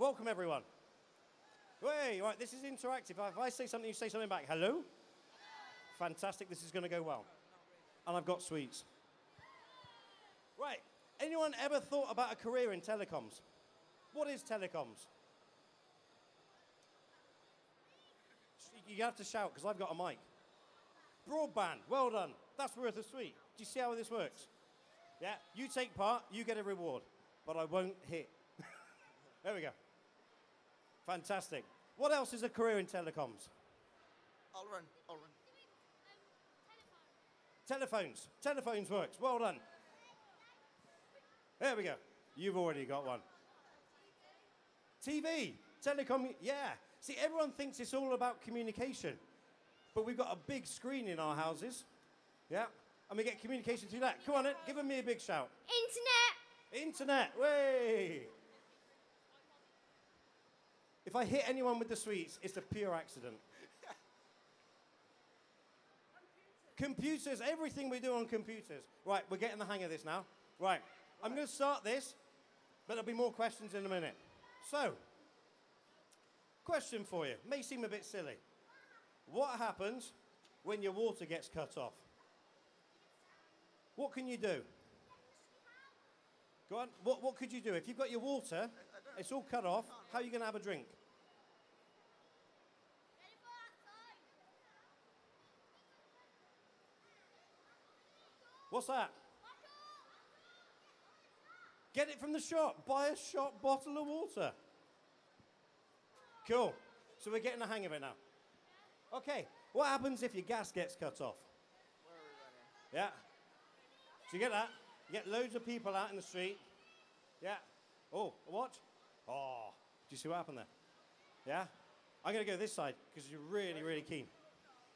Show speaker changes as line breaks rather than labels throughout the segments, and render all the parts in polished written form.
Welcome, everyone. Hey, right, this is interactive. If I say something, you say something back. Hello? Fantastic, this is going to go well. And I've got sweets. Right, anyone ever thought about a career in telecoms? What is telecoms? You have to shout, because I've got a mic. Broadband, well done. That's worth a sweet. Do you see how this works? Yeah, you take part, you get a reward. But I won't hit. There we go. Fantastic. What else is a career in telecoms?
I'll run.
Telephones. Telephones works. Well done. There we go. You've already got one. TV. Telecom. Yeah. See, everyone thinks it's all about communication. But we've got a big screen in our houses. Yeah. And we get communication through that. Come on, then. Give me a big shout.
Internet.
Internet. Way. If I hit anyone with the sweets, it's a pure accident. Computers, everything we do on computers. Right, we're getting the hang of this now. Right, I'm going to start this, but there'll be more questions in a minute. So, question for you. May seem a bit silly. What happens when your water gets cut off? What can you do? Go on, what could you do? If you've got your water, it's all cut off, how are you going to have a drink? What's that? Get it from the shop. Buy a shop bottle of water. Cool. So we're getting the hang of it now. Okay, what happens if your gas gets cut off? Yeah. So you get that. You get loads of people out in the street. Yeah. Oh, what? Oh, do you see what happened there? Yeah? I'm going to go this side because you're really, really keen.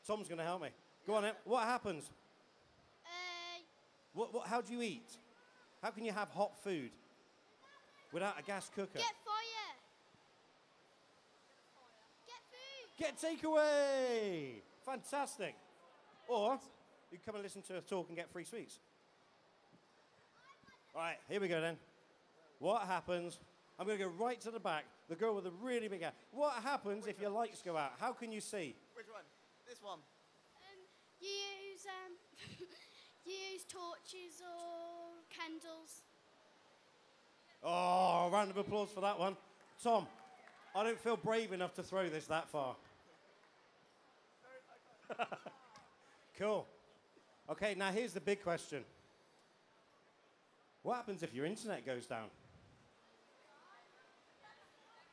Tom's going to help me. Go on then. What happens? How do you eat? How can you have hot food without a gas cooker?
Get fire. Get food.
Get takeaway. Fantastic. Or you come and listen to a talk and get free sweets. All right, here we go then. What happens? I'm going to go right to the back. The girl with the really big hair. What happens if your lights go out? How can you see?
Which one? This one.
You use you use torches or candles.
Oh, round of applause for that one. Tom, I don't feel brave enough to throw this that far. Cool. Okay, now here's the big question. What happens if your internet goes down?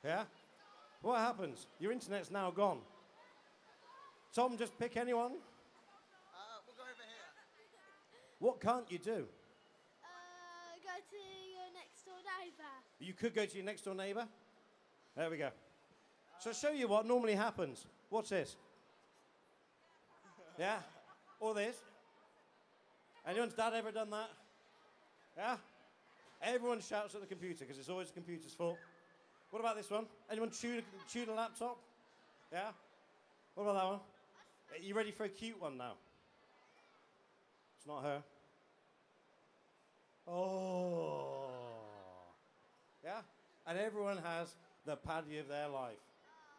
Yeah? What happens? Your internet's now gone. Tom, just pick anyone.
We'll go over here.
What can't you do?
Go to your next door neighbour.
You could go to your next door neighbour. There we go. So I'll show you what normally happens. What's this? Yeah? Or this? Anyone's dad ever done that? Yeah? Everyone shouts at the computer because it's always the computer's fault. What about this one? Anyone chewed a laptop? Yeah? What about that one? Are you ready for a cute one now? It's not her. Oh. Yeah? And everyone has the paddy of their life.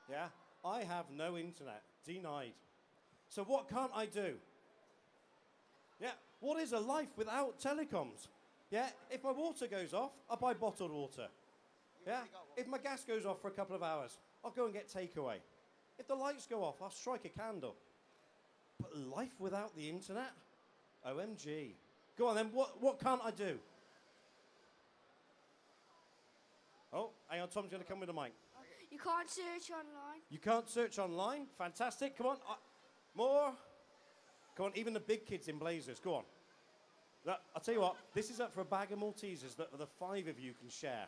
Yeah? I have no internet. Denied. So what can't I do? Yeah? What is a life without telecoms? Yeah? If my water goes off, I'll buy bottled water. Yeah? If my gas goes off for a couple of hours, I'll go and get takeaway. If the lights go off, I'll strike a candle. But life without the internet? OMG. Go on then, what can't I do? Oh, hang on, Tom's going to come with a mic.
You can't search online.
You can't search online? Fantastic, come on. More. Come on, even the big kids in blazers, go on. Look, I'll tell you what, this is up for a bag of Maltesers that the 5 of you can share.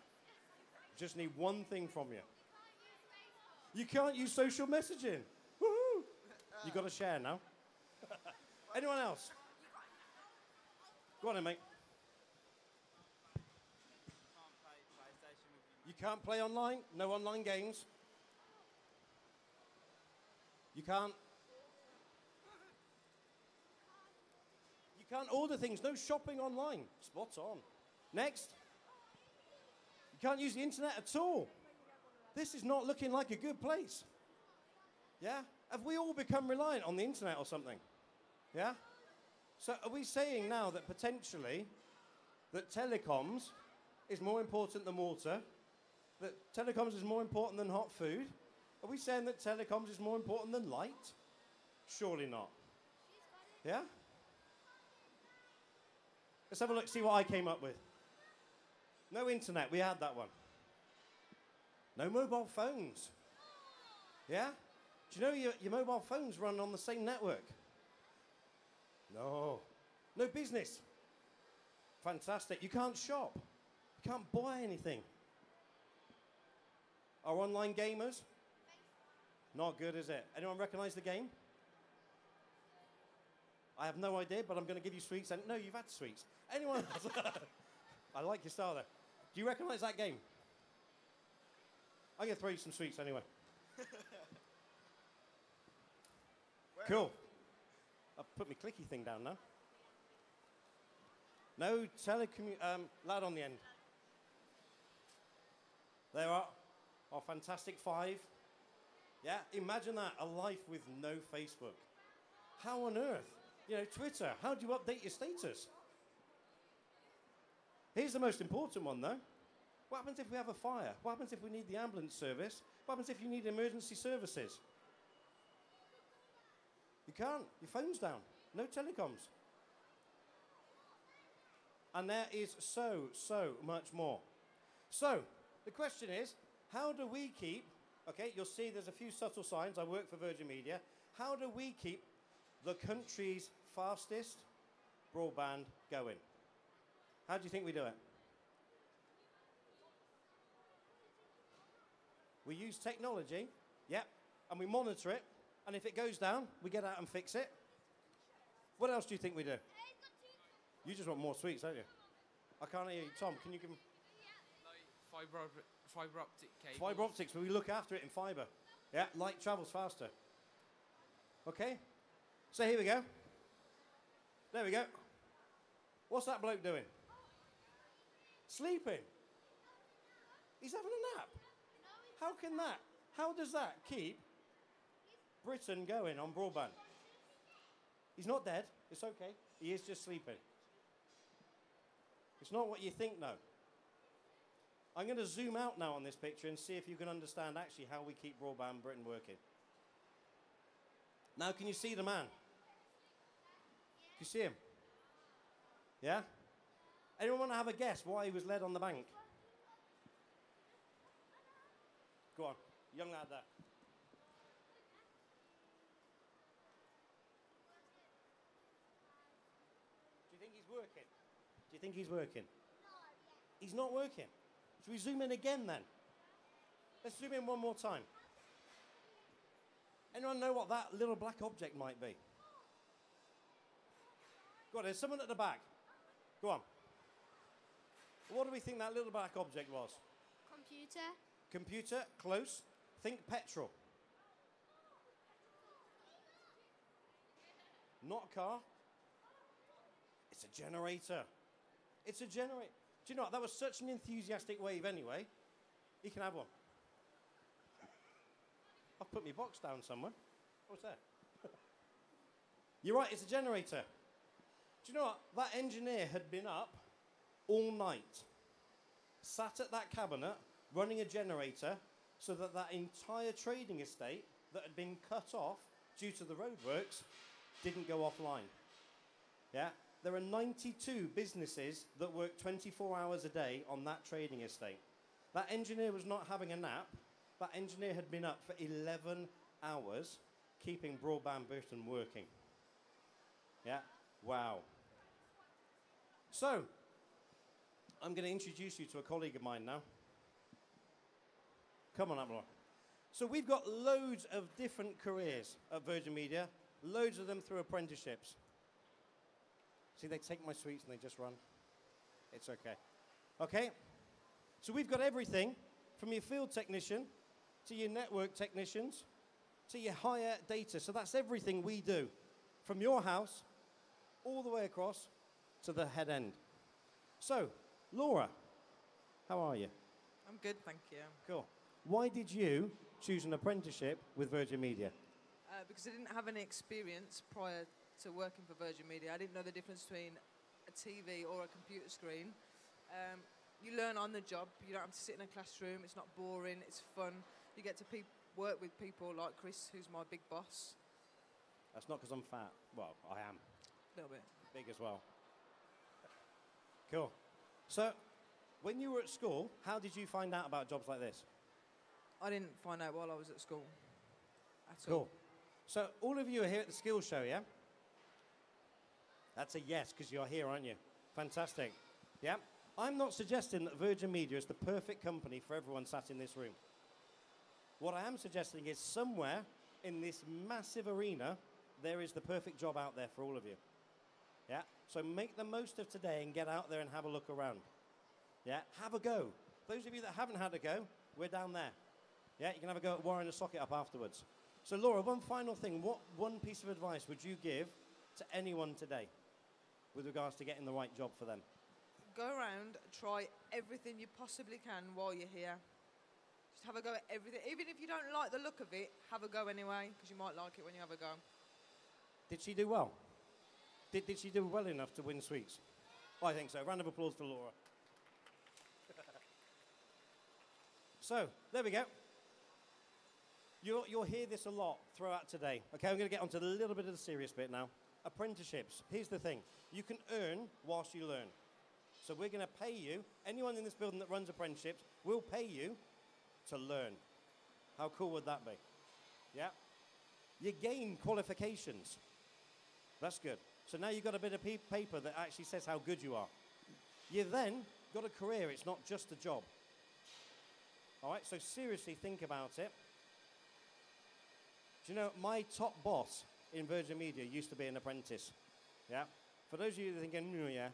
Just need one thing from you. You can't use social messaging. Woohoo! You got to share now. Anyone else? Go on then, mate. You can't play online? No online games? You can't order things. No shopping online. Spot on. Next. You can't use the internet at all. This is not looking like a good place. Yeah? Have we all become reliant on the internet or something? Yeah? So are we saying now that potentially that telecoms is more important than water? That telecoms is more important than hot food? Are we saying that telecoms is more important than light? Surely not. Yeah? Let's have a look, see what I came up with. No internet, we had that one. No mobile phones. Yeah? Do you know your mobile phones run on the same network? No. No business. Fantastic. You can't shop. You can't buy anything. Are online gamers? Not good, is it? Anyone recognize the game? I have no idea, but I'm going to give you sweets. And no, you've had sweets. Anyone else? I like your style there. Do you recognize that game? I'm going to throw you some sweets anyway. Cool. I've put my clicky thing down now. No lad on the end. There are our fantastic 5. Yeah, imagine that, a life with no Facebook. How on earth? You know, Twitter, how do you update your status? Here's the most important one, though. What happens if we have a fire? What happens if we need the ambulance service? What happens if you need emergency services? You can't. Your phone's down. No telecoms. And there is so much more. So, the question is, how do we keep, okay, you'll see there's a few subtle signs. I work for Virgin Media. How do we keep the country's fastest broadband going? How do you think we do it? We use technology, yep, and we monitor it, and if it goes down, we get out and fix it. What else do you think we do? You just want more sweets, don't you? I can't hear you. Tom, can you give them?
Like fibre optic cables.
Fibre optics, where we look after it in fibre. Yeah, light travels faster. Okay, so here we go. There we go. What's that bloke doing? Sleeping. He's having a nap. How does that keep Britain going on broadband? He's not dead. It's okay. He is just sleeping. It's not what you think, no. I'm going to zoom out now on this picture and see if you can understand actually how we keep broadband Britain working. Now, can you see the man? Can you see him? Yeah? Anyone want to have a guess why he was led on the bank? Go on, young lad there. Do you think he's working? Do you think he's working? He's not working. Should we zoom in again then? Let's zoom in one more time. Anyone know what that little black object might be? Go on, there's someone at the back. Go on. What do we think that little black object was?
Computer.
Computer, close. Think petrol. Not a car. It's a generator. It's a generator. Do you know what? That was such an enthusiastic wave anyway. You can have one. I've put my box down somewhere. What's that? You're right, it's a generator. Do you know what? That engineer had been up all night, sat at that cabinet, running a generator so that that entire trading estate that had been cut off due to the roadworks didn't go offline. Yeah? There are 92 businesses that work 24 hours a day on that trading estate. That engineer was not having a nap. That engineer had been up for 11 hours keeping broadband Britain working. Yeah? Wow. So, I'm going to introduce you to a colleague of mine now. Come on up, Laura. So we've got loads of different careers at Virgin Media, loads of them through apprenticeships. See, they take my sweets and they just run. It's okay. Okay? So we've got everything from your field technician to your network technicians to your higher data. So that's everything we do from your house all the way across to the head end. So, Laura, how are you?
I'm good, thank you.
Cool. why did you choose an apprenticeship with Virgin Media?
Because I didn't have any experience prior to working for Virgin Media. I didn't know the difference between a TV or a computer screen. You learn on the job. You don't have to sit in a classroom. It's not boring. It's fun. You get to work with people like Chris, who's my big boss.
That's not because I'm fat. Well, I am.
A little bit.
Big as well. Cool. So, when you were at school, how did you find out about jobs like this?
I didn't find out while I was at school. At
Cool.
all.
So, all of you are here at the skills show, yeah? That's a yes, because you're here, aren't you? Fantastic. Yeah? I'm not suggesting that Virgin Media is the perfect company for everyone sat in this room. What I am suggesting is somewhere in this massive arena, there is the perfect job out there for all of you. Yeah? So make the most of today and get out there and have a look around. Yeah? Have a go. Those of you that haven't had a go, we're down there. Yeah? You can have a go at wiring the socket up afterwards. So Laura, one final thing. What one piece of advice would you give to anyone today with regards to getting the right job for them?
Go around, try everything you possibly can while you're here. Just have a go at everything. Even if you don't like the look of it, have a go anyway, because you might like it when you have a go.
Did she do well? Did she do well enough to win sweets? I think so. Round of applause for Laura. So, there we go. You'll hear this a lot throughout today. Okay, I'm going to get onto a little bit of the serious bit now. Apprenticeships. Here's the thing. You can earn whilst you learn. So we're going to pay you, anyone in this building that runs apprenticeships, will pay you to learn. How cool would that be? Yeah? You gain qualifications. That's good. So now you've got a bit of paper that actually says how good you are. You then got a career. It's not just a job. All right, so seriously think about it. Do you know, my top boss in Virgin Media used to be an apprentice. Yeah? For those of you that are thinking, yeah,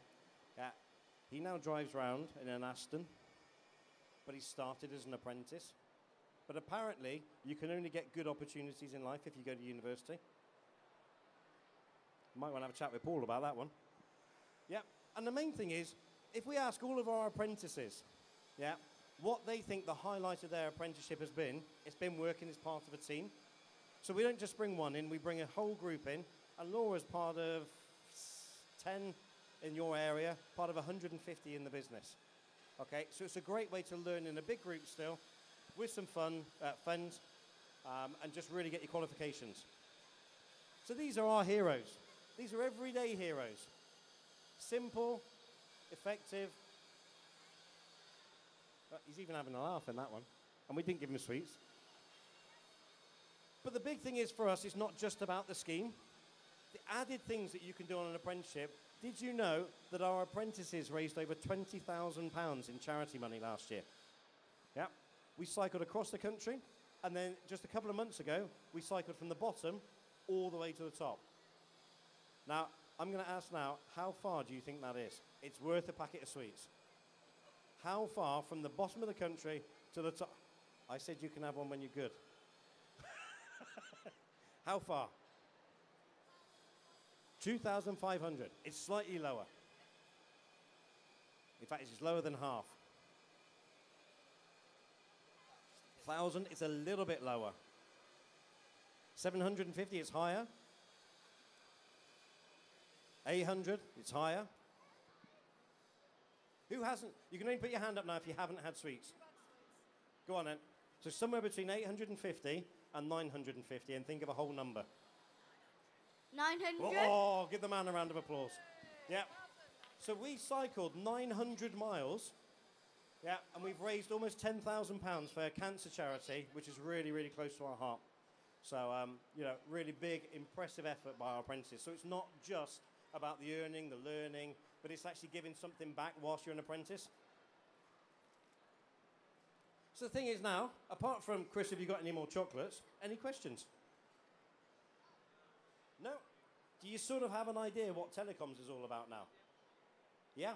he now drives around in an Aston, but he started as an apprentice. But apparently, you can only get good opportunities in life if you go to university. Might want to have a chat with Paul about that one. Yeah, and the main thing is, if we ask all of our apprentices, yeah, what they think the highlight of their apprenticeship has been, it's been working as part of a team. So we don't just bring one in, we bring a whole group in, and Laura's part of 10 in your area, part of 150 in the business. Okay, so it's a great way to learn in a big group still, with some funds, and just really get your qualifications. So these are our heroes. These are everyday heroes. Simple, effective. He's even having a laugh in that one. And we didn't give him sweets. But the big thing is for us, it's not just about the scheme. The added things that you can do on an apprenticeship. Did you know that our apprentices raised over £20,000 in charity money last year? Yeah. We cycled across the country, and then just a couple of months ago, we cycled from the bottom all the way to the top. Now, I'm going to ask now, how far do you think that is? It's worth a packet of sweets. How far from the bottom of the country to the top? I said you can have one when you're good. How far? 2,500. It's slightly lower. In fact, it's lower than half. 1,000, it's a little bit lower. 750, it's higher. 800, it's higher. Who hasn't? You can only put your hand up now if you haven't had sweets. Go on then. So somewhere between 850 and 950, and think of a whole number.
900.
Oh, give the man a round of applause. Yeah. So we cycled 900 miles. Yeah, and we've raised almost £10,000 for a cancer charity, which is really, really close to our heart. So, you know, really big, impressive effort by our apprentices. So it's not just about the earning, the learning, but it's actually giving something back whilst you're an apprentice. So the thing is now, apart from, Chris, have you got any more chocolates? Any questions? No? Do you sort of have an idea what telecoms is all about now? Yeah?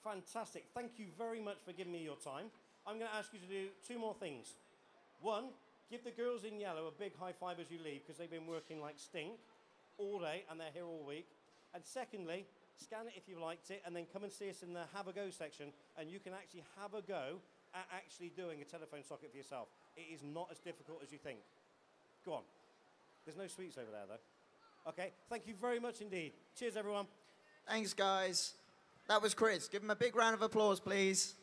Fantastic. Thank you very much for giving me your time. I'm going to ask you to do two more things. One, give the girls in yellow a big high five as you leave, because they've been working like stink all day and they're here all week. And secondly, scan it if you liked it, and then come and see us in the Have a Go section, and you can actually have a go at actually doing a telephone socket for yourself. It is not as difficult as you think. Go on. There's no sweets over there, though. Okay, thank you very much indeed. Cheers, everyone.
Thanks, guys. That was Chris. Give him a big round of applause, please.